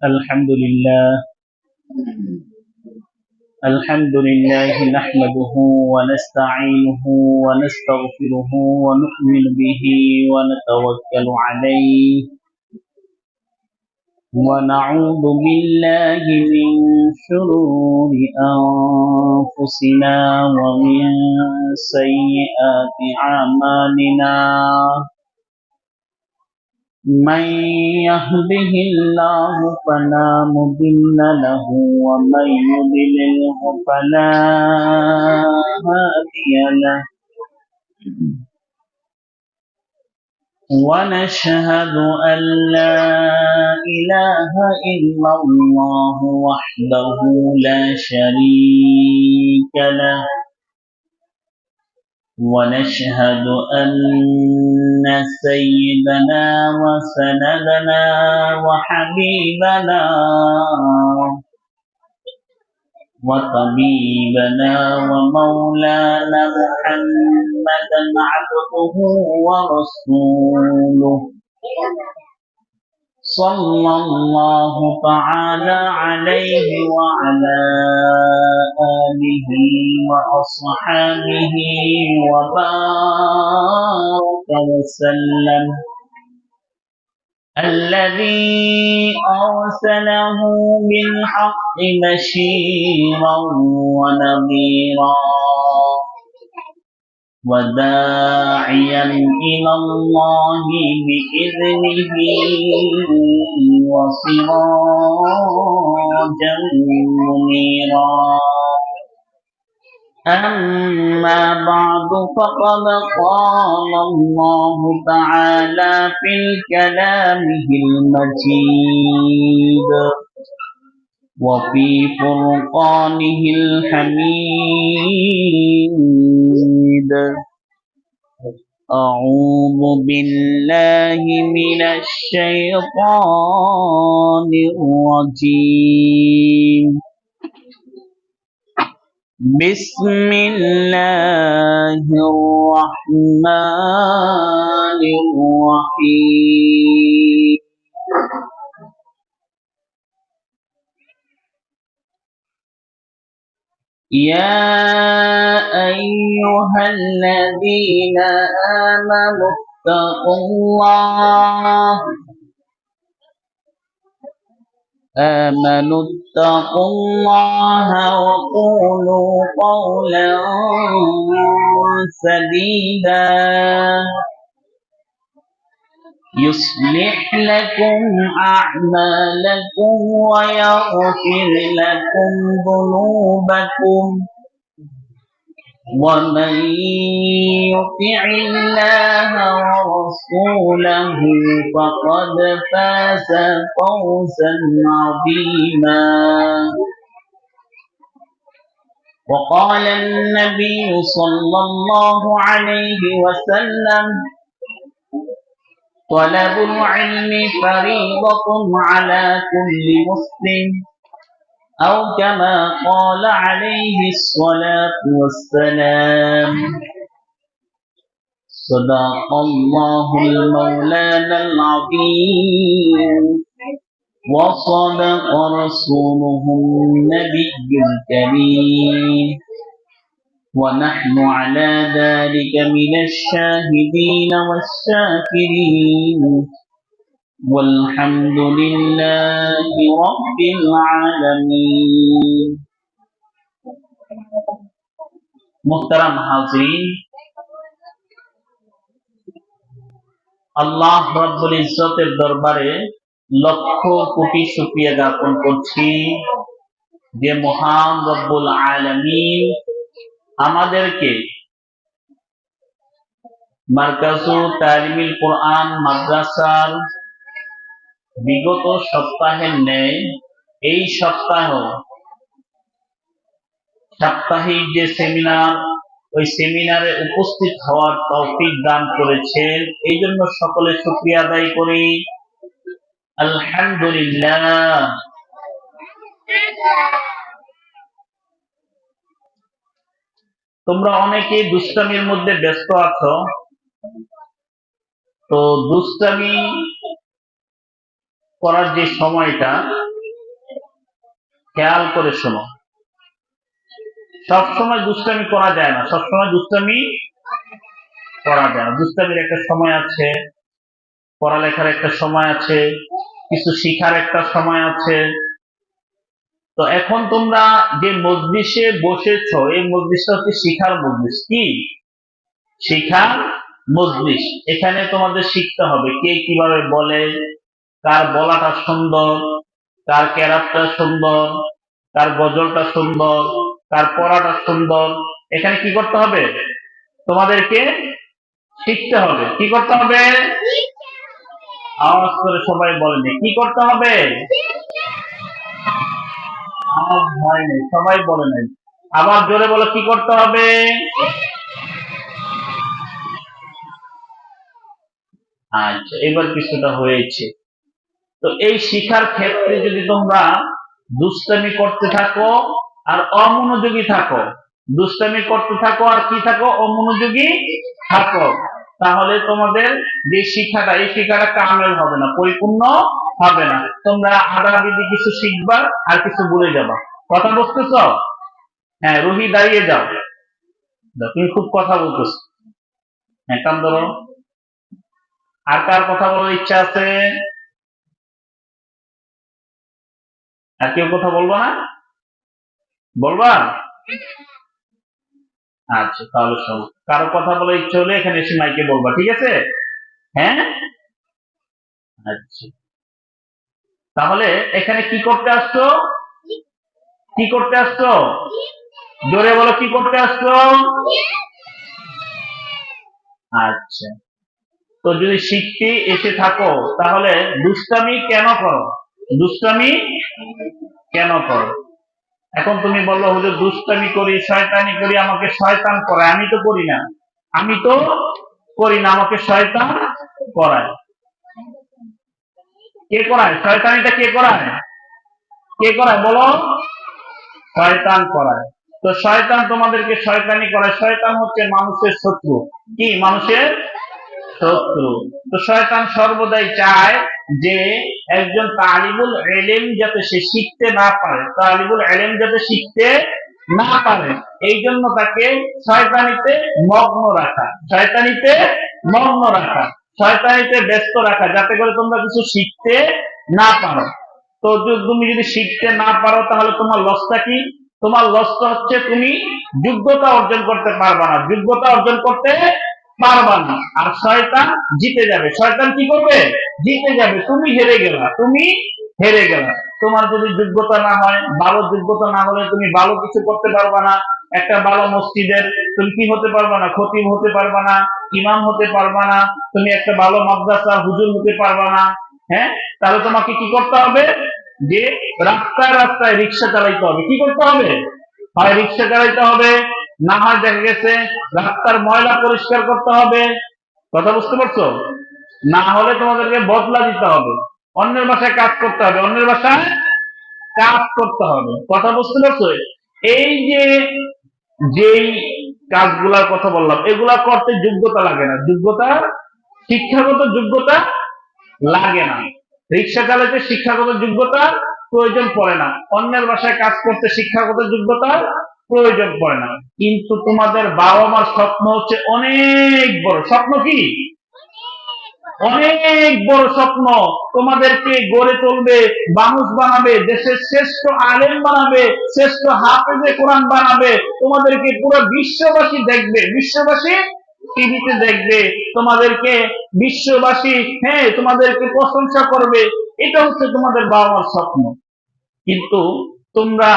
الحمد لله نحمده ونستعينه ونستغفره ونؤمن به ونتوكل عليه ونعوذ بالله من شرور أنفسنا ومن سيئات أعمالنا من يهده الله فلا مضل له ومن يضلله فلا هادي له ونشهد أن لا إله إلا الله وحده لا شريك له ونشهد أن سيدنا وسندنا وحبيبنا وطبيبنا ومولانا محمدا عبده ورسوله صلى الله تعالى عليه وعلى آله وأصحابه وبارك وسلم الذي أرسله بالحق بشيرا ونذيرا وداعيا إلى الله بإذنه وسراجا منيرا أما بعد فقد قال الله تعالى في كلامه المجيد وفي فرقانه الحميد أعوذ بالله من الشيطان الرجيم بسم الله الرحمن الرحيم يا أيها الذين آمنوا اتقوا الله وقولوا قولا سديدا يصلح لكم أعمالكم ويغفر لكم ذنوبكم ومن يطع الله ورسوله فقد فاز فوزا عظيما وقال النبي صلى الله عليه وسلم طلب العلم فريضة على كل مسلم أو كما قال عليه الصلاة والسلام صدق الله المولانا العظيم وصدق رسوله النبي الكريم ونحن على ذلك من الشاهدين والشاكرين والحمد لله رب العالمين محترم हाज़रीन আল্লাহ রাব্বুল ইজ্জতের দরবারে লক্ষ কোটি শুকরিয়া জ্ঞাপন করছি যে মহান রব্বুল আলামিন আমাদেরকে মারকাজু তালিমুল কোরআন মাদ্রাসার বিগত সপ্তাহের ন্যায় এই সপ্তাহ সাপ্তাহিক যে সেমিনার ওই সেমিনারে উপস্থিত হওয়ার তৌফিক দান করেছেন এই জন্য সকলে শুকরিয়া আদায় করি আলহামদুলিল্লাহ। তোমরা অনেকেই দুষ্টামির মধ্যে ব্যস্ত আছো, তো দুষ্টামি করার যে সময়টা খেয়াল করে শোনো, সবসময় দুষ্টামি করা যায় না, সবসময় দুষ্টামি করা যায় না। দুষ্টামির একটা সময় আছে, পড়ালেখার একটা সময় আছে, কিছু শিখার একটা সময় আছে। তো এখন তোমরা যে মজলিসে বসেছো, এই মজলিসটা হচ্ছে শিখার মজলিস। কি শিখার মজলিস? এখানে তোমাদের শিখতে হবে কে কিভাবে বলে, কার বলাটা সুন্দর, কার ক্যারাপটা সুন্দর, কার গজলটা সুন্দর, কার পড়াটা সুন্দর। এখানে কি করতে হবে? তোমাদেরকে শিখতে হবে। কি করতে হবে? আওয়াজ করে সবাই বলেনি কি করতে হবে? আওয়াজ হয় নাই, সবাই বলে নাই। আবার জোরে বলো কি করতে হবে? আচ্ছা, এবার কিছুটা হয়েছে। তো এই শিখার ক্ষেত্রে যদি তোমরা দুষ্টামি করতে থাকো আর অমনোযোগী থাকো, দুষ্টামি করতে থাকো আর কি থাকো, অমনোযোগী থাকো, তাহলে তোমাদের যে শিক্ষাটা, এই শিক্ষাটা কামেল হবে না, পরিপূর্ণ হবে না। তোমরা আদা বিধি কিছু শিখবা আর কিছু ভুলে যাবা। কথা বুঝতেছ? হ্যাঁ, রুহি দাঁড়িয়ে যাও, তুমি খুব কথা বলতেছ। হ্যাঁ, কান ধরো। আর কার কথা বলার ইচ্ছা আছে? আর কেউ কথা বলবো না? বলবা? আচ্ছা, তাহলে সব কারো কথা বলার ইচ্ছা হলে এখানে এসে মাইকে বলবা, ঠিক আছে? হ্যাঁ, আচ্ছা। তাহলে এখানে কি করতে আসছো? কি করতে আসছো? জোরে বলো কি করতে আসছো? আচ্ছা, তো যদি শিখতে এসে থাকো তাহলে দুষ্টামি কেন করো? দুষ্টামি কেন করো? এখন তুমি বললো হুজুর দুষ্টামি করি, শয়তানি করি, আমাকে শয়তান করায়। আমি তো করি না, আমি তো করি না, আমাকে শয়তান করায়। কে করায়? শয়তানিটা কে করায়? কে করায় বলো? শয়তান করায়। তো শয়তান তোমাদেরকে শয়তানি করায়। শয়তান হচ্ছে মানুষের শত্রু। কি মানুষের শত্রু? তো শয়তান সর্বদাই চায় যে একজন তালিবুল ইলম যাতে সে শিখতে না পারে, তালিবুল ইলম যাতে শিখতে না পারে, এই জন্য তাকে শয়তানিতে মগ্ন রাখা, শয়তানিতে মগ্ন রাখা, শয়তানিতে ব্যস্ত রাখা, যাতে করে তোমরা কিছু শিখতে না পারো। তো তুমি যদি শিখতে না পারো তাহলে তোমার লসটা কি? তোমার লসটা হচ্ছে তুমি যোগ্যতা অর্জন করতে পারবা না, যোগ্যতা অর্জন করতে পারবা না, আর শয়তান জিতে যাবে। শয়তান কি করবে? জিতে যাবে, তুমি হেরে গেলা, তুমি হেরে গেলা। তোমার যদি যোগ্যতা না হয়, ভালো যোগ্যতা না হলে তুমি ভালো কিছু করতে পারবা না। একটা ভালো মসজিদের তুমি কি হতে পারবা না? খতিব হতে পারবা না, ইমাম হতে পারবা না, তুমি একটা ভালো মাদ্রাসার হুজুর হতে পারবা না। হ্যাঁ, তাহলে তোমাকে কি করতে হবে? যে রাস্তায় রাস্তায় রিক্সা চালাইতে হবে। কি করতে হবে? হয় রিক্সা চালাইতে হবে, না হয় দেখা গেছে রাস্তার ময়লা পরিষ্কার করতে হবে। কথা বুঝতে পারছো? না হলে তোমাদেরকে বদলা দিতে হবে, অন্যের বাসায় কাজ করতে হবে, অন্যের বাসায় কাজ করতে হবে। কথা বুঝতে পারছো? এই যে যেই কাজগুলার কথা বললাম, এগুলা করতে যোগ্যতা লাগে না, যোগ্যতা, শিক্ষাগত যোগ্যতা লাগে না। রিক্সা চালাতে শিক্ষাগত যোগ্যতা প্রয়োজন পড়ে না, অন্যের বাসায় কাজ করতে শিক্ষাগত যোগ্যতার প্রয়োজন পড়ে না। কিন্তু তোমাদের বাবা মার স্বপ্ন হচ্ছে অনেক বড় স্বপ্ন। কি অনেক বড় স্বপ্ন? তোমাদেরকে গড়ে তুলবে, মানুষ বানাবে, দেশের শ্রেষ্ঠ আলেম বানাবে, শ্রেষ্ঠ হাফেজে কোরআন বানাবে। তোমাদেরকে পুরো বিশ্ববাসী দেখবে, বিশ্ববাসী টিভিতে দেখবে তোমাদেরকে, বিশ্ববাসী হ্যাঁ তোমাদেরকে প্রশংসা করবে। এটা হচ্ছে তোমাদের বাবা মার স্বপ্ন। কিন্তু তোমরা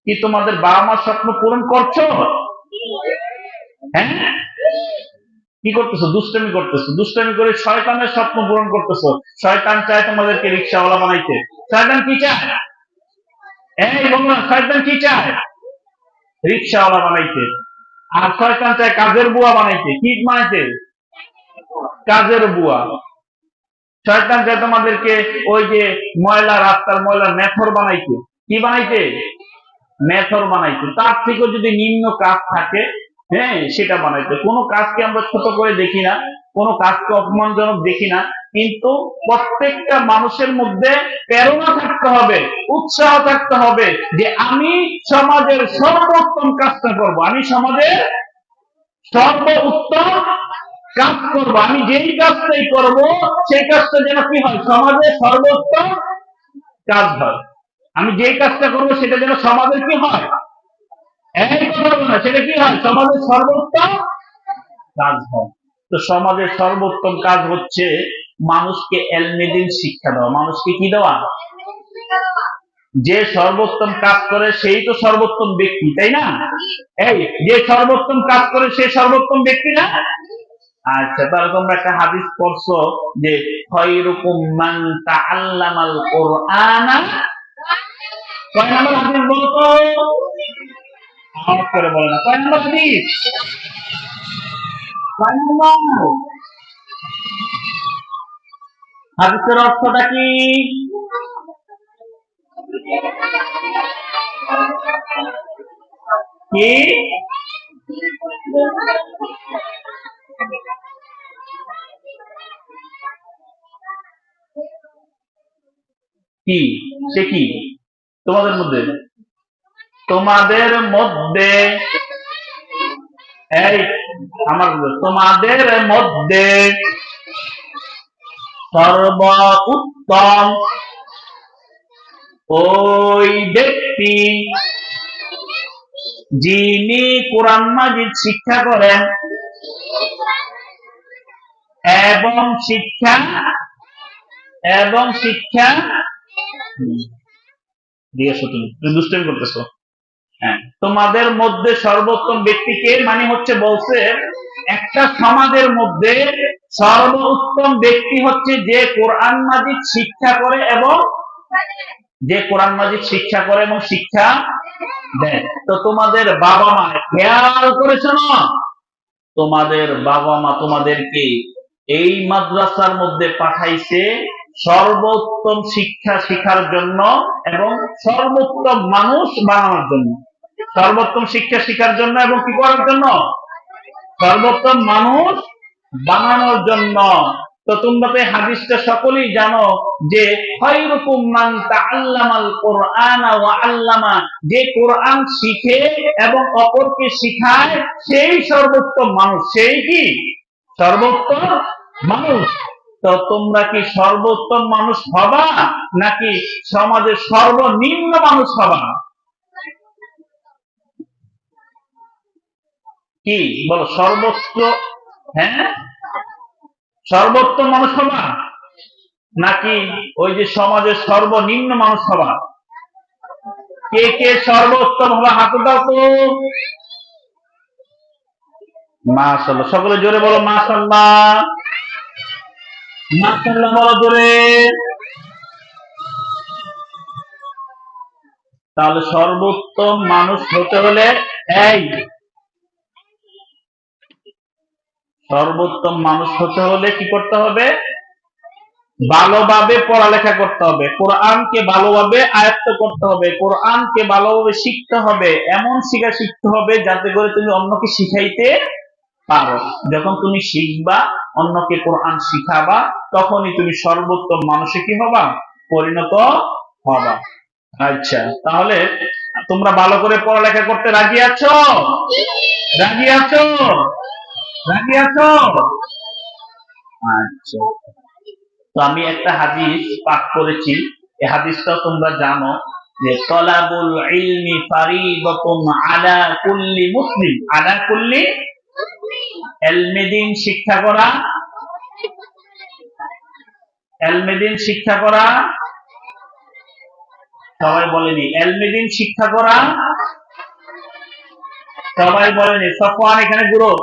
কি তোমাদের বাবা মার স্বপ্ন পূরণ করছো? হ্যাঁ, কি করতেছো? দুষ্টামি করতেছো, দুষ্টামি করে শয়তানের স্বপ্ন পূরণ করতেছো। শয়তান চায় তোমাদেরকে রিক্সাওয়ালা বানাইতে। শয়তান কি চায়? এই বললাম, শয়তান কি চায়? রিক্সাওয়ালা বানাইতে। আর শয়তান চায় কাজের বুয়া বানাইতে। কি বানাইতে? কাজের বুয়া। শয়তান চায় তোমাদেরকে ওই যে ময়লা, রাস্তার ময়লা মেথর বানাইতে। কি বানাইতে? মেথর বানাইতে। তার থেকে যদি নিম্ন কাজ থাকে, হ্যাঁ, সেটা বানাইতে। কোনো কাজকে আমরা ছোট করে দেখি না, কোনো কাজকে অপমানজনক দেখি না, কিন্তু প্রত্যেকটা মানুষের মধ্যে প্রেরণা থাকতে হবে, উৎসাহ থাকতে হবে যে আমি সমাজের সর্বোত্তম কাজটা করব, আমি সমাজের সর্বোত্তম কাজ করব, আমি যেই কাজটাই করব সেই কাজটা যেন কি হয়, সমাজের সর্বোত্তম কাজ হয়। আমি যেই কাজটা করব সেটা যেন সমাজের কি হয়, এই কথা বলবো না, সেটা কি হয়, সমাজের সর্বোত্তম কাজ হয়। তো সমাজের সর্বোত্তম কাজ হচ্ছে মানুষকে এলমে দ্বীন শিক্ষা দেওয়া। মানুষকে কি দেওয়া? যে সর্বোত্তম কাজ করে সেই তো সর্বোত্তম ব্যক্তি, তাই না? এই যে সর্বোত্তম কাজ করে সে সর্বোত্তম ব্যক্তি না? আচ্ছা, তাহলে তোমরা একটা হাদিস পড়ছো যে খায়রুকুম মান তাআল্লামাল কুরআনা, কয় নম্বর হাদিস বলো তো? আওয়াজ করে বলো না, কয় নম্বর হাদিস? কয় নম্বর হাদিসের অর্থটা কি? কি কি সে কি তোমাদের মধ্যে, তোমাদের মধ্যে, এই আমার তোমাদের মধ্যে সর্বোত্তম ওই ব্যক্তি যিনি কোরআন মাজিদ শিক্ষা করেন এবং শিক্ষা দিয়েছো, তুমি দুষ্টামি করতেছো। হ্যাঁ, তোমাদের মধ্যে সর্বোত্তম ব্যক্তিকে মানে হচ্ছে বলছে একটা সমাজের মধ্যে সর্বোত্তম ব্যক্তি হচ্ছে যে কোরআন মাজিদ শিক্ষা করে এবং শিক্ষা দেয়। তো তোমাদের বাবা মা খেয়াল করেছো না, তোমাদের বাবা মা তোমাদেরকে এই মাদ্রাসার মধ্যে পাঠাইছে সর্বোত্তম শিক্ষা শিখার জন্য এবং সর্বোত্তম মানুষ বানানোর জন্য। সর্বোত্তম শিক্ষা শিখার জন্য এবং কি করার জন্য? সর্বোত্তম মানুষ বানানোর জন্য। তো তোমরা তো হাদিসটা সকলেই জানো যে খায়রুকুম মান তাআল্লামাল কুরআনা ওয়া আল্লামা, যে কোরআন শিখে এবং অপরকে শিখায় সেই সর্বোত্তম মানুষ। সেই কি সর্বোত্তম মানুষ? তো তোমরা কি সর্বোত্তম মানুষ হবা নাকি সমাজের সর্বনিম্ন মানুষ হবা? কি বলো, সর্বোচ্চ, হ্যাঁ সর্বোত্তম মানুষ হবা নাকি ওই যে সমাজের সর্বনিম্ন মানুষ হবা? কে কে সর্বোত্তম হবা হাত দাও তো। মাশাআল্লাহ, সকলে জোরে বলো মাশাআল্লাহ। মাশাআল্লাহ বলো জোরে। তাহলে সর্বোত্তম মানুষ হতে হলে এই সর্বোত্তম মানুষ হতে হলে কি করতে হবে? ভালোভাবে পড়ালেখা করতে হবে, কোরআনকে ভালোভাবে আয়ত্ত করতে হবে, কোরআনকে ভালোভাবে শিখতে হবে, এমন শিখতে হবে যাতে করে তুমি অন্যকে শিখাইতে পারো। যখন তুমি শিখবা, অন্যকে কোরআন শিখাবা, তখনই তুমি সর্বোত্তম মানুষে কি হবা? পরিণত হবা। আচ্ছা, তাহলে তোমরা ভালো করে পড়ালেখা করতে রাজি আছো? রাজি আছো? রাজি আছো? আচ্ছা, তো আমি একটা হাদিস পাঠ করেছি, এই হাদিসটাও তোমরা জানো যে তলাবুল ইলমি ফারিদাতুন আলা কুল্লি মুসলিম, আলা কুল্লি, ইলমে দ্বীন শিক্ষা করা, ইলমে দ্বীন শিক্ষা করা, সবাই বলেনি ইলমে দ্বীন শিক্ষা করা, সবাই বলেনি। সফওয়ান এখানে গুরু,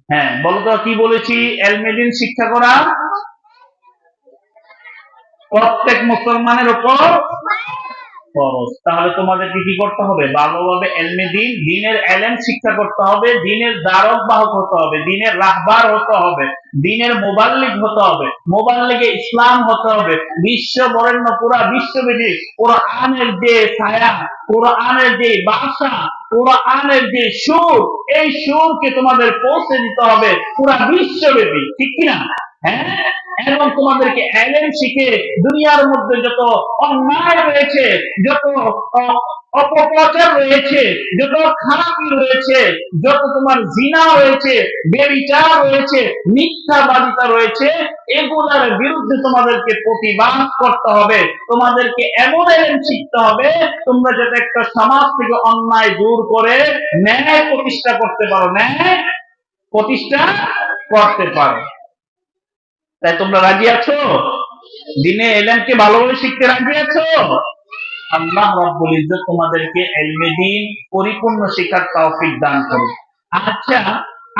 হ্যাঁ বলো তো কি বলেছি? ইলমে দ্বীন শিক্ষা করা প্রত্যেক মুসলমানের উপর ফরজ। তাহলে তোমাদেরকে কি করতে হবে? ভালোভাবে এলমে দিন, দিনের এলেম শিক্ষা করতে হবে, দিনের দ্বারক বাহক হতে হবে, দিনের রাহবার হতে হবে, দিনের মোবাল্লিগ হতে হবে, মোবাল্লিগে ইসলাম হতে হবে। বিশ্ব বরেণ্য পুরা বিশ্বব্যাপী কোরআনের যে ছায়া, কোরআনের যে ভাষা, কোরআনের যে সুর, এই সুরকে তোমাদের পৌঁছে দিতে হবে পুরা বিশ্বব্যাপী, ঠিক কিনা? হ্যাঁ, এবং তোমাদেরকে এলেম শিখে দুনিয়ার মধ্যে যত অন্যায় রয়েছে, যত অপপ্রচার রয়েছে, যত খারাপি রয়েছে, যত তোমার জিনা রয়েছে, বেবিচার রয়েছে, মিথ্যাবাদিতা রয়েছে, এগুলার বিরুদ্ধে তোমাদেরকে প্রতিবাদ করতে হবে। তোমাদেরকে এমন এলেম শিখতে হবে তোমরা যাতে একটা সমাজ থেকে অন্যায় দূর করে ন্যায় প্রতিষ্ঠা করতে পারো, ন্যায় প্রতিষ্ঠা করতে পারো। তাই তোমরা রাজি আছো? দিনে এলেমকে ভালোভাবে শিখতে রাজি আছো? আল্লাহ রাব্বুল ইজ্জত তোমাদেরকে ইলমে দ্বীন পরিপূর্ণ শিক্ষার তৌফিক দান করুন। আচ্ছা,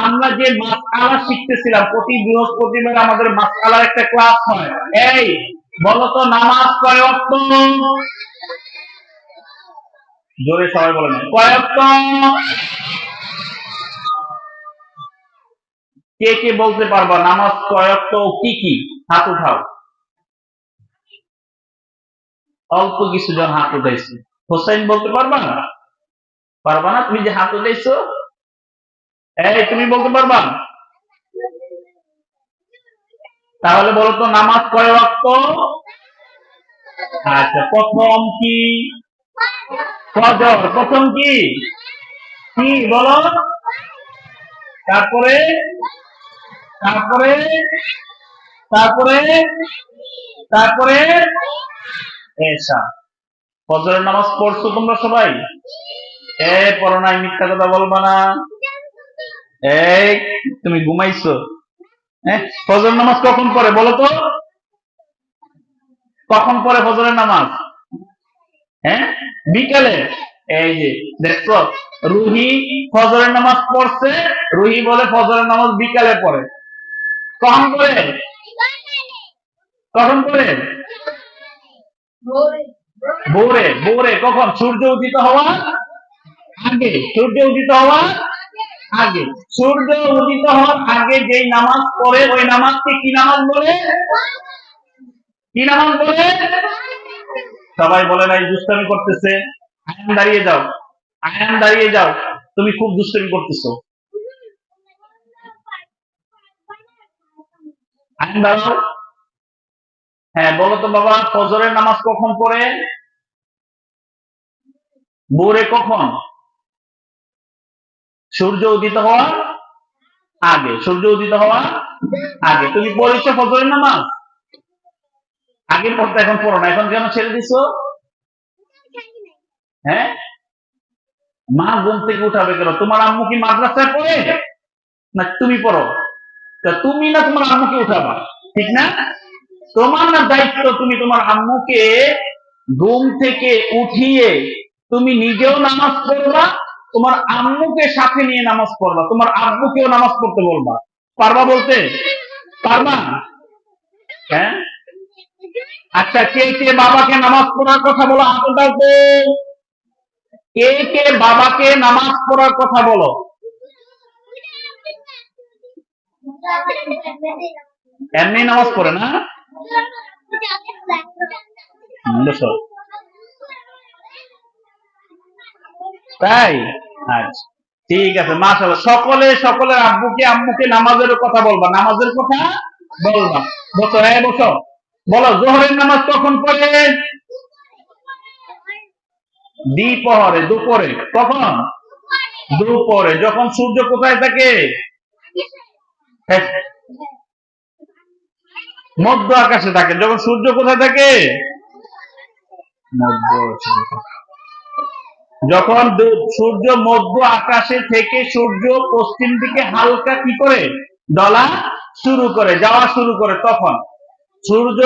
আমরা যে মাসআলা শিখতেছিলাম, প্রতি বৃহস্পতিবার আমাদের মাসআলার একটা ক্লাস হয়। এই বলো তো, নামাজ কয় ওয়াক্ত? জোরে সবাই বলেন, কয় ওয়াক্ত? কে কে বলতে পারবা নামাজ কয় ওয়াক্ত, কি কি? হাত উঠাও। অল্প কিছু জন হাত উঠাইছে। হোসেন বলতে পারবা না? পারবা না? তুমি যে হাত উঠাইছো, এই তুমি বলতে পারবা? তাহলে বলো তো, নামাজ কয় ওয়াক্ত? আচ্ছা, প্রথম কি? ফজর। প্রথম কি? কি বলো? তারপরে? তারপরে? তারপরে? তারপরে এশা। ফজরের নামাজ পড়ছো তোমরা সবাই? পড়ো নাই, মিথ্যা কথা বলবা না। এই তুমি ঘুমাইছো? ফজর নামাজ কখন পড়ে বলো তো? কখন পড়ে ফজরের নামাজ? বিকালে। এই যে দেখছো, রুহি ফজরের নামাজ পড়ছে, রুহি বলে ফজরের নামাজ বিকালে পড়ে। কখন পড়ে? কখন পড়ে? ভোরে। ভোরে কখন? সূর্য উদিত হওয়ার আগে। সূর্য উদিত হওয়ার আগে। সূর্য উদিত হওয়ার আগে যেই নামাজ পড়ে ওই নামাজকে কি নামাজ বলে? কি নামাজ বলে? সবাই বলে নাই, দুষ্টামি করতেছে। আয়ান দাঁড়িয়ে যাও, আয়ান দাঁড়িয়ে যাও, তুমি খুব দুষ্টামি করতেছো। আয়ান দাঁড়াও। হ্যাঁ বলো তো বাবা, ফজরের নামাজ কখন পড়ে? ভোরে। কখন? সূর্য উদিত হওয়ার আগে। সূর্য উদিত হওয়ার আগে। তুমি পড়েছো ফজরের নামাজ? আগে পড়তে, এখন পড়ো না, এখন কেন ছেড়ে দিছো? হ্যাঁ, মা ঘুম থেকে উঠাবে কেন? তোমার আম্মু কি মাদ্রাসায় পড়ে না তুমি পড়ো? তুমি না তোমার আম্মুকে উঠাবা, ঠিক না? তোমার না দায়িত্ব, তুমি তোমার আম্মুকে ঘুম থেকে উঠিয়ে তুমি নিজেও নামাজ পড়বা, তোমার আম্মুকে সাথে নিয়ে নামাজ পড়বা, তোমার আব্বুকেও নামাজ পড়তে বলবা। পারবা বলতে? পারবা? হ্যাঁ। আচ্ছা, কে কে বাবাকে নামাজ পড়ার কথা বলো? হাত উঠাও তো। কে কে বাবাকে নামাজ পড়ার কথা বলো? এমনি নামাজ পড়ে না? তাই? আচ্ছা, ঠিক আছে, মাশাআল্লাহ। সকলে সকলের আব্বুকে আম্মুকে নামাজের কথা বলবা, নামাজের কথা বলবা। বসো, বসো। বলো, জোহরের নামাজ কখন পড়ে? দ্বিপহরে। দুপুরে। কখন? দুপুরে। যখন সূর্য কোথায় থাকে? মধ্য আকাশে থাকে। যখন সূর্য কোথায় থাকে? মধ্য। যখন সূর্য মধ্য আকাশে থেকে সূর্য পশ্চিম দিকে হালকা কি করে ডলা শুরু করে, যাওয়া শুরু করে, তখন সূর্য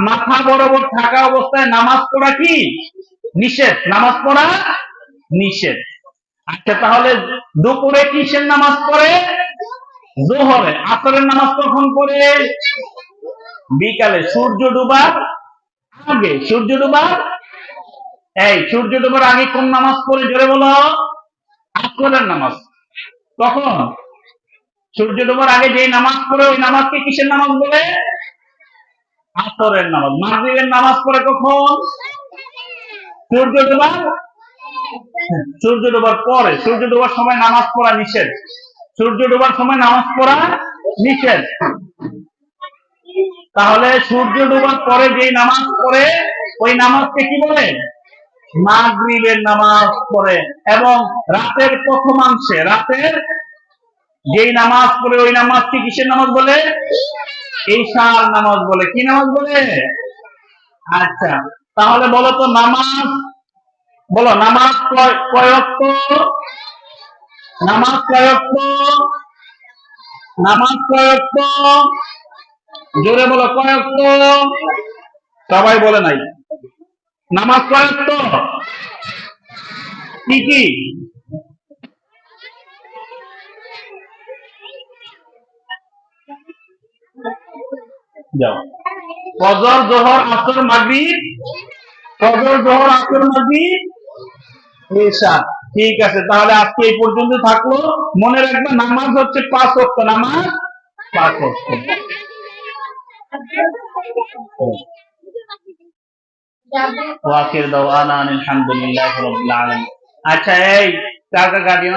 মাথা বরাবর থাকা অবস্থায় নামাজ পড়া কি নিষেধ? নামাজ পড়া নিষেধ। আচ্ছা, তাহলে দুপুরে কিসের নামাজ পড়ে? জোহরে। আসরের নামাজ কখন পড়ে? বিকালে। সূর্য ডুবার আগে। সূর্য ডুবার এই সূর্য ডোবার আগে কোন নামাজ পড়ে জোরে বলো? আসরের নামাজ। কখন? সূর্য ডোবার আগে যে নামাজ পড়ে ওই নামাজকে কিসের নামাজ বলে? আসরের নামাজ। মাগরিবের নামাজ পড়ে কখন? সূর্য ডোবার, সূর্য ডোবার পরে। সূর্য ডোবার সময় নামাজ পড়া নিষেধ। সূর্য ডোবার সময় নামাজ পড়া নিষেধ। তাহলে সূর্য ডোবার পরে যে নামাজ পড়ে ওই নামাজকে কি বলে? মাগরিবের নামাজ পড়ে। এবং রাতের প্রথমাংশে, রাতের যেই নামাজ পড়ে ওই নামাজকে কিসের নামাজ বলে? ঈশার নামাজ বলে। কি নামাজ বলে? আচ্ছা, তাহলে বলো তো নামাজ, বলো নামাজ কয় ওয়াক্ত? নামাজ কয় ওয়াক্ত? নামাজ কয় ওয়াক্ত? জোরে বলো কয় ওয়াক্ত? সবাই বলে নাই। নামাজ কয় ওয়াক্ত? কি কি? যাও। ফজর, যোহর, আসর, মাগরিব। ফজর, যোহর, আসর, মাগরিব, ঈশা। ঠিক আছে, তাহলে আজকে এই পর্যন্ত থাকলো। মনে রাখবে নামাজ হচ্ছে 5 ওয়াক্ত। নামাজ 5 ওয়াক্ত। ওয়াকির দাওয়ানা আলহামদুলিল্লাহি রাব্বিল আলামিন। আচ্ছা, এই কার কার গার্ডিয়ান